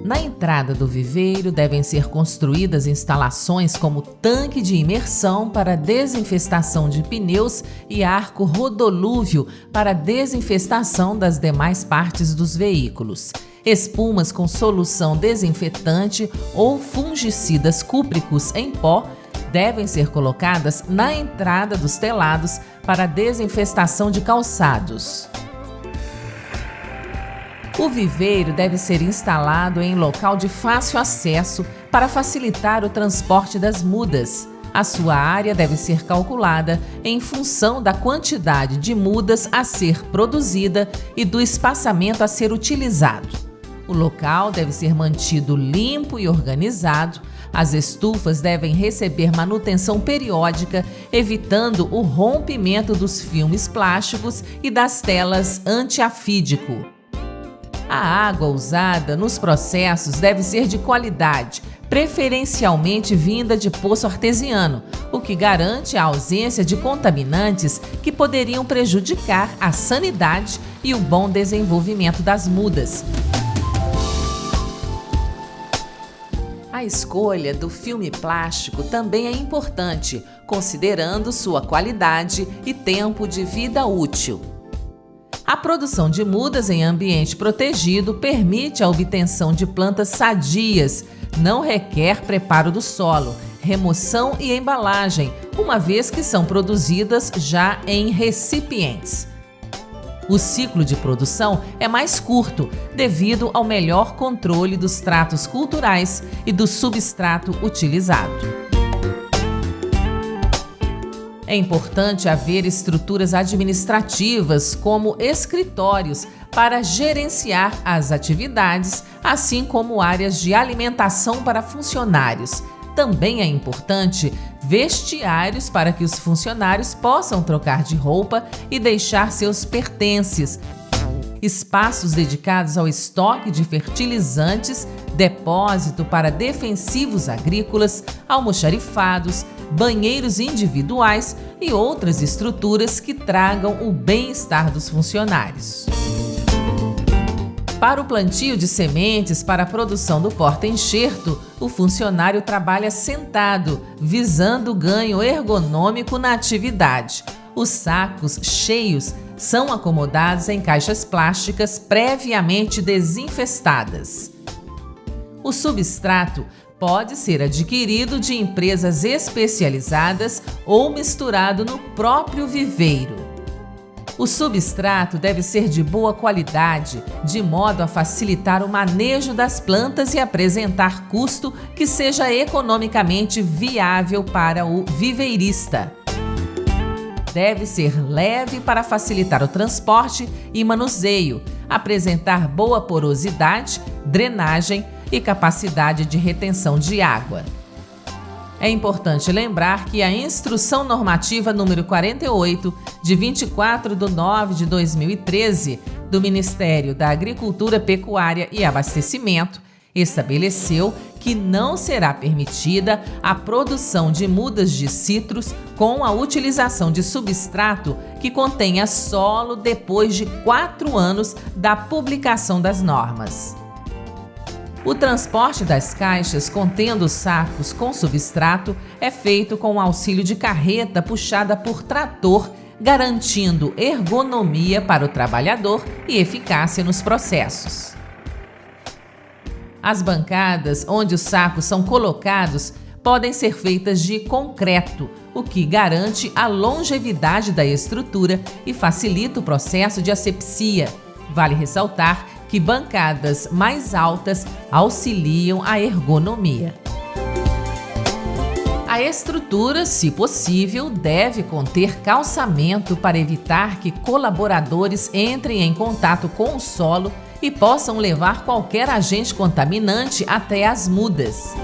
Na entrada do viveiro devem ser construídas instalações como tanque de imersão para desinfestação de pneus e arco rodolúvio para desinfestação das demais partes dos veículos. Espumas com solução desinfetante ou fungicidas cúpricos em pó devem ser colocadas na entrada dos telados para desinfestação de calçados. O viveiro deve ser instalado em local de fácil acesso para facilitar o transporte das mudas. A sua área deve ser calculada em função da quantidade de mudas a ser produzida e do espaçamento a ser utilizado. O local deve ser mantido limpo e organizado. As estufas devem receber manutenção periódica, evitando o rompimento dos filmes plásticos e das telas antiafídico. A água usada nos processos deve ser de qualidade, preferencialmente vinda de poço artesiano, o que garante a ausência de contaminantes que poderiam prejudicar a sanidade e o bom desenvolvimento das mudas. A escolha do filme plástico também é importante, considerando sua qualidade e tempo de vida útil. A produção de mudas em ambiente protegido permite a obtenção de plantas sadias, não requer preparo do solo, remoção e embalagem, uma vez que são produzidas já em recipientes. O ciclo de produção é mais curto, devido ao melhor controle dos tratos culturais e do substrato utilizado. É importante haver estruturas administrativas, como escritórios, para gerenciar as atividades, assim como áreas de alimentação para funcionários. Também é importante vestiários para que os funcionários possam trocar de roupa e deixar seus pertences. Espaços dedicados ao estoque de fertilizantes, depósito para defensivos agrícolas, almoxarifados, banheiros individuais e outras estruturas que tragam o bem-estar dos funcionários. Para o plantio de sementes para a produção do porta-enxerto, o funcionário trabalha sentado, visando o ganho ergonômico na atividade. Os sacos cheios são acomodados em caixas plásticas previamente desinfestadas. O substrato pode ser adquirido de empresas especializadas ou misturado no próprio viveiro. O substrato deve ser de boa qualidade, de modo a facilitar o manejo das plantas e apresentar custo que seja economicamente viável para o viveirista. Deve ser leve para facilitar o transporte e manuseio, apresentar boa porosidade, drenagem e capacidade de retenção de água. É importante lembrar que a Instrução Normativa número 48, de 24/9/2013, do Ministério da Agricultura, Pecuária e Abastecimento, estabeleceu que não será permitida a produção de mudas de citros com a utilização de substrato que contenha solo depois de 4 anos da publicação das normas. O transporte das caixas contendo sacos com substrato é feito com o auxílio de carreta puxada por trator, garantindo ergonomia para o trabalhador e eficácia nos processos. As bancadas onde os sacos são colocados podem ser feitas de concreto, o que garante a longevidade da estrutura e facilita o processo de asepsia. Vale ressaltar que bancadas mais altas auxiliam a ergonomia. A estrutura, se possível, deve conter calçamento para evitar que colaboradores entrem em contato com o solo e possam levar qualquer agente contaminante até as mudas.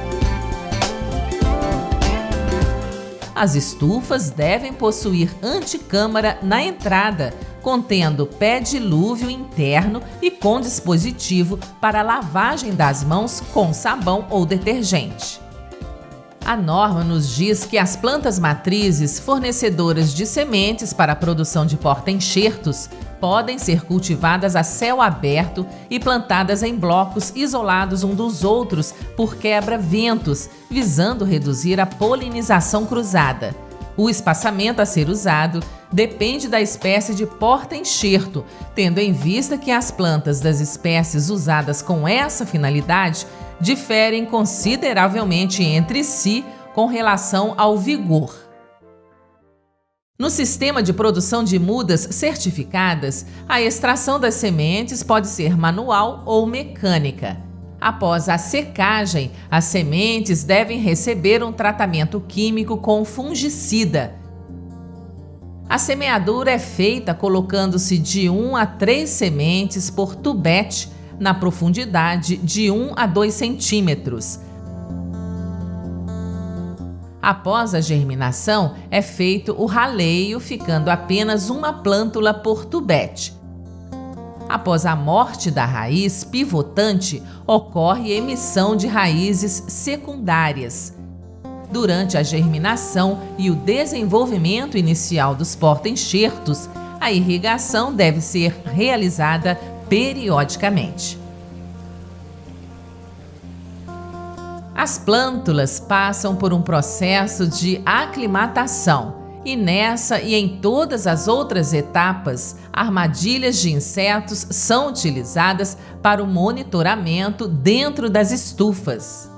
As estufas devem possuir anticâmara na entrada, contendo pé dilúvio interno e com dispositivo para lavagem das mãos com sabão ou detergente. A norma nos diz que as plantas matrizes fornecedoras de sementes para a produção de porta-enxertos podem ser cultivadas a céu aberto e plantadas em blocos isolados um dos outros por quebra-ventos, visando reduzir a polinização cruzada. O espaçamento a ser usado depende da espécie de porta-enxerto, tendo em vista que as plantas das espécies usadas com essa finalidade diferem consideravelmente entre si com relação ao vigor. No sistema de produção de mudas certificadas, a extração das sementes pode ser manual ou mecânica. Após a secagem, as sementes devem receber um tratamento químico com fungicida. A semeadura é feita colocando-se de 1 a 3 sementes por tubete na profundidade de 1 a 2 centímetros. Após a germinação, é feito o raleio, ficando apenas uma plântula por tubete. Após a morte da raiz pivotante, ocorre emissão de raízes secundárias. Durante a germinação e o desenvolvimento inicial dos porta-enxertos, a irrigação deve ser realizada periodicamente. As plântulas passam por um processo de aclimatação e nessa e em todas as outras etapas, armadilhas de insetos são utilizadas para o monitoramento dentro das estufas.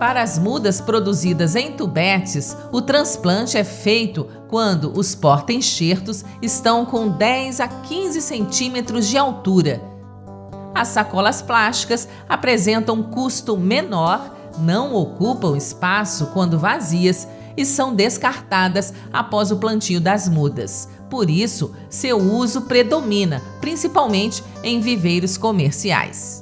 Para as mudas produzidas em tubetes, o transplante é feito quando os porta-enxertos estão com 10 a 15 centímetros de altura. As sacolas plásticas apresentam um custo menor, não ocupam espaço quando vazias e são descartadas após o plantio das mudas. Por isso, seu uso predomina, principalmente em viveiros comerciais.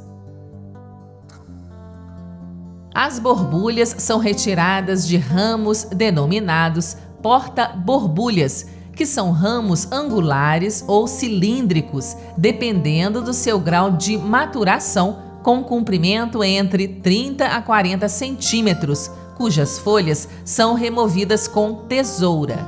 As borbulhas são retiradas de ramos denominados porta-borbulhas, que são ramos angulares ou cilíndricos, dependendo do seu grau de maturação, com comprimento entre 30 a 40 centímetros, cujas folhas são removidas com tesoura.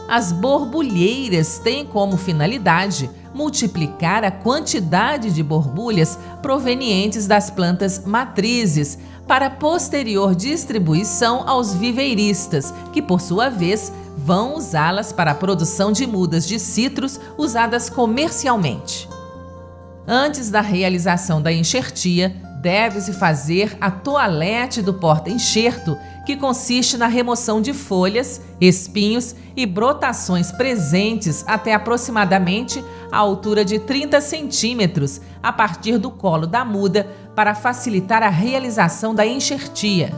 As borbulheiras têm como finalidade multiplicar a quantidade de borbulhas provenientes das plantas matrizes para posterior distribuição aos viveiristas, que por sua vez vão usá-las para a produção de mudas de citros usadas comercialmente. Antes da realização da enxertia, deve-se fazer a toalete do porta-enxerto, que consiste na remoção de folhas, espinhos e brotações presentes até aproximadamente a altura de 30 centímetros a partir do colo da muda para facilitar a realização da enxertia.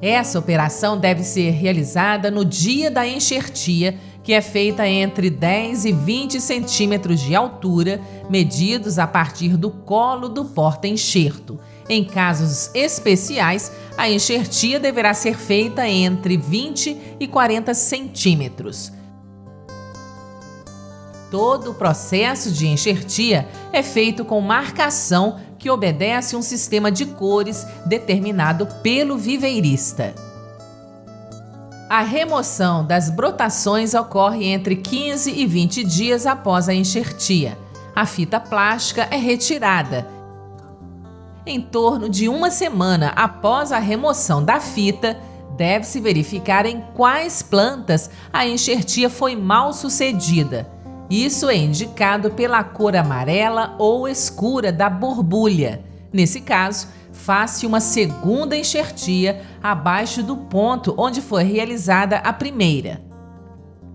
Essa operação deve ser realizada no dia da enxertia, que é feita entre 10 e 20 centímetros de altura, medidos a partir do colo do porta-enxerto. Em casos especiais, a enxertia deverá ser feita entre 20 e 40 centímetros. Todo o processo de enxertia é feito com marcação que obedece um sistema de cores determinado pelo viveirista. A remoção das brotações ocorre entre 15 e 20 dias após a enxertia. A fita plástica é retirada. Em torno de uma semana após a remoção da fita, deve-se verificar em quais plantas a enxertia foi mal sucedida. Isso é indicado pela cor amarela ou escura da borbulha. Nesse caso, faz-se uma segunda enxertia abaixo do ponto onde foi realizada a primeira.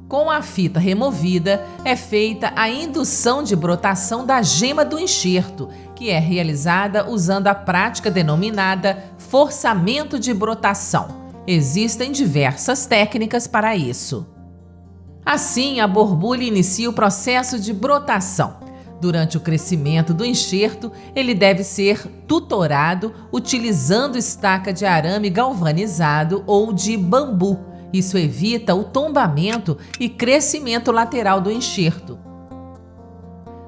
Com a fita removida, é feita a indução de brotação da gema do enxerto, que é realizada usando a prática denominada forçamento de brotação. Existem diversas técnicas para isso. Assim, a borbulha inicia o processo de brotação. Durante o crescimento do enxerto, ele deve ser tutorado utilizando estaca de arame galvanizado ou de bambu. Isso evita o tombamento e crescimento lateral do enxerto.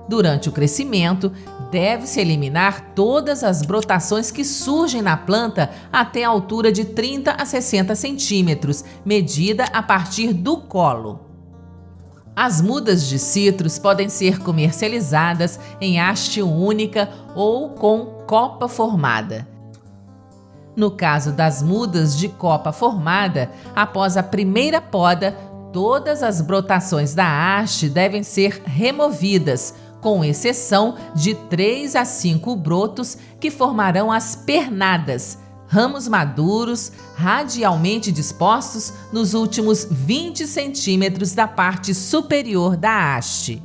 Durante o crescimento, deve-se eliminar todas as brotações que surgem na planta até a altura de 30 a 60 centímetros, medida a partir do colo. As mudas de citros podem ser comercializadas em haste única ou com copa formada. No caso das mudas de copa formada, após a primeira poda, todas as brotações da haste devem ser removidas, com exceção de 3 a 5 brotos que formarão as pernadas, ramos maduros radialmente dispostos nos últimos 20 centímetros da parte superior da haste.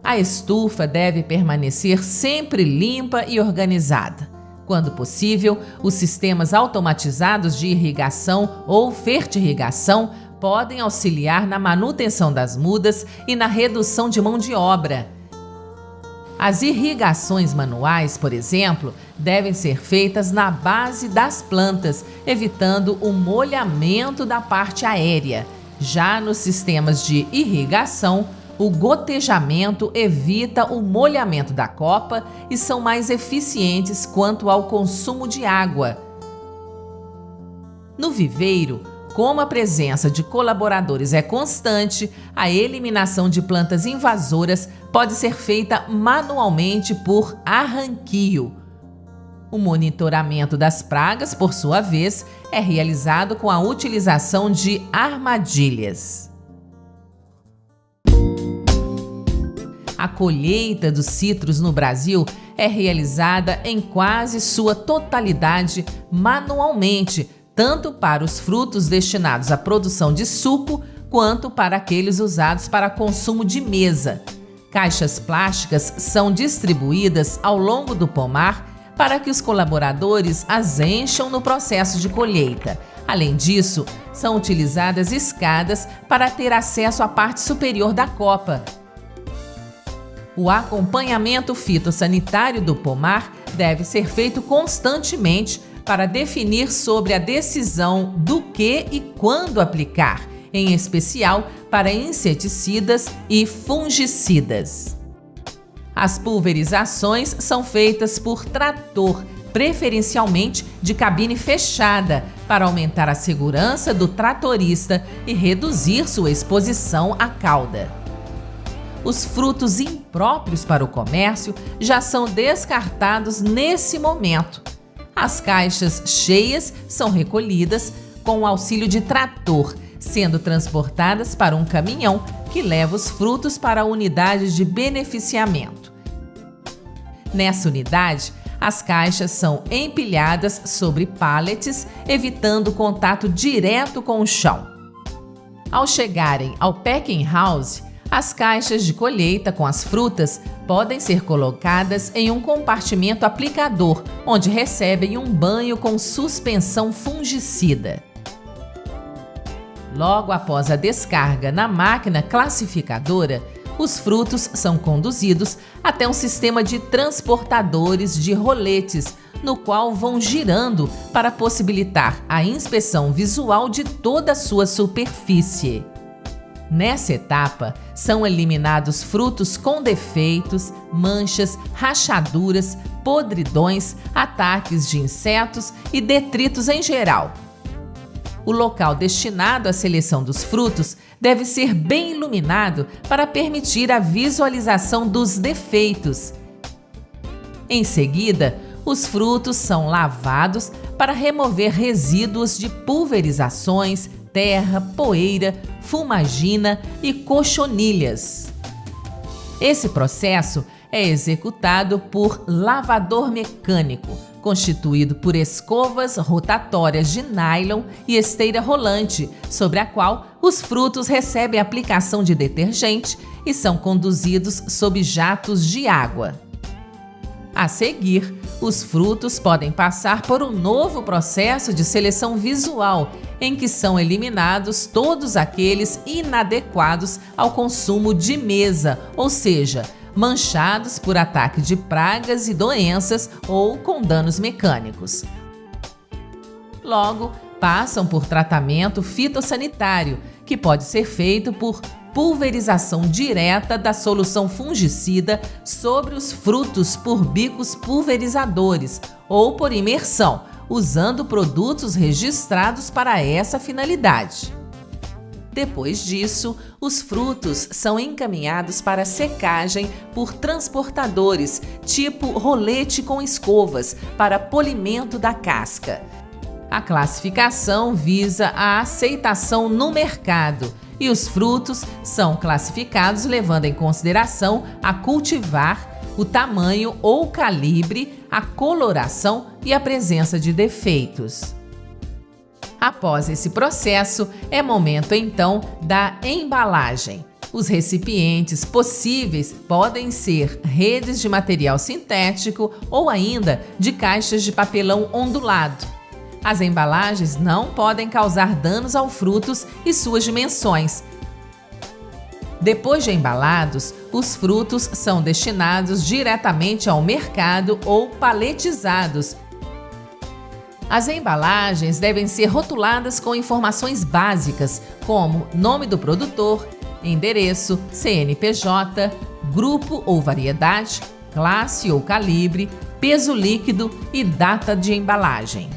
A estufa deve permanecer sempre limpa e organizada. Quando possível, os sistemas automatizados de irrigação ou fertirrigação podem auxiliar na manutenção das mudas e na redução de mão de obra. As irrigações manuais, por exemplo, devem ser feitas na base das plantas, evitando o molhamento da parte aérea. Já nos sistemas de irrigação, o gotejamento evita o molhamento da copa e são mais eficientes quanto ao consumo de água. No viveiro, como a presença de colaboradores é constante, a eliminação de plantas invasoras pode ser feita manualmente por arranquio. O monitoramento das pragas, por sua vez, é realizado com a utilização de armadilhas. A colheita dos citros no Brasil é realizada em quase sua totalidade manualmente, tanto para os frutos destinados à produção de suco, quanto para aqueles usados para consumo de mesa. Caixas plásticas são distribuídas ao longo do pomar para que os colaboradores as encham no processo de colheita. Além disso, são utilizadas escadas para ter acesso à parte superior da copa. O acompanhamento fitossanitário do pomar deve ser feito constantemente para definir sobre a decisão do que e quando aplicar, em especial para inseticidas e fungicidas. As pulverizações são feitas por trator, preferencialmente de cabine fechada, para aumentar a segurança do tratorista e reduzir sua exposição à cauda. Os frutos impróprios para o comércio já são descartados nesse momento. As caixas cheias são recolhidas com o auxílio de trator, sendo transportadas para um caminhão que leva os frutos para a unidade de beneficiamento. Nessa unidade, as caixas são empilhadas sobre pallets, evitando contato direto com o chão. Ao chegarem ao packing house, as caixas de colheita com as frutas podem ser colocadas em um compartimento aplicador, onde recebem um banho com suspensão fungicida. Logo após a descarga na máquina classificadora, os frutos são conduzidos até um sistema de transportadores de roletes, no qual vão girando para possibilitar a inspeção visual de toda a sua superfície. Nessa etapa, são eliminados frutos com defeitos, manchas, rachaduras, podridões, ataques de insetos e detritos em geral. O local destinado à seleção dos frutos deve ser bem iluminado para permitir a visualização dos defeitos. Em seguida, os frutos são lavados para remover resíduos de pulverizações, terra, poeira, fumagina e cochonilhas. Esse processo é executado por lavador mecânico, constituído por escovas rotatórias de nylon e esteira rolante, sobre a qual os frutos recebem aplicação de detergente e são conduzidos sob jatos de água. A seguir, os frutos podem passar por um novo processo de seleção visual, em que são eliminados todos aqueles inadequados ao consumo de mesa, ou seja, manchados por ataque de pragas e doenças ou com danos mecânicos. Logo, passam por tratamento fitossanitário, que pode ser feito por pulverização direta da solução fungicida sobre os frutos por bicos pulverizadores ou por imersão, usando produtos registrados para essa finalidade. Depois disso, os frutos são encaminhados para secagem por transportadores, tipo rolete com escovas, para polimento da casca. A classificação visa a aceitação no mercado e os frutos são classificados levando em consideração a cultivar, o tamanho ou calibre, a coloração e a presença de defeitos. Após esse processo, é momento então da embalagem. Os recipientes possíveis podem ser redes de material sintético ou ainda de caixas de papelão ondulado. As embalagens não podem causar danos aos frutos e suas dimensões. Depois de embalados, os frutos são destinados diretamente ao mercado ou paletizados. As embalagens devem ser rotuladas com informações básicas, como nome do produtor, endereço, CNPJ, grupo ou variedade, classe ou calibre, peso líquido e data de embalagem.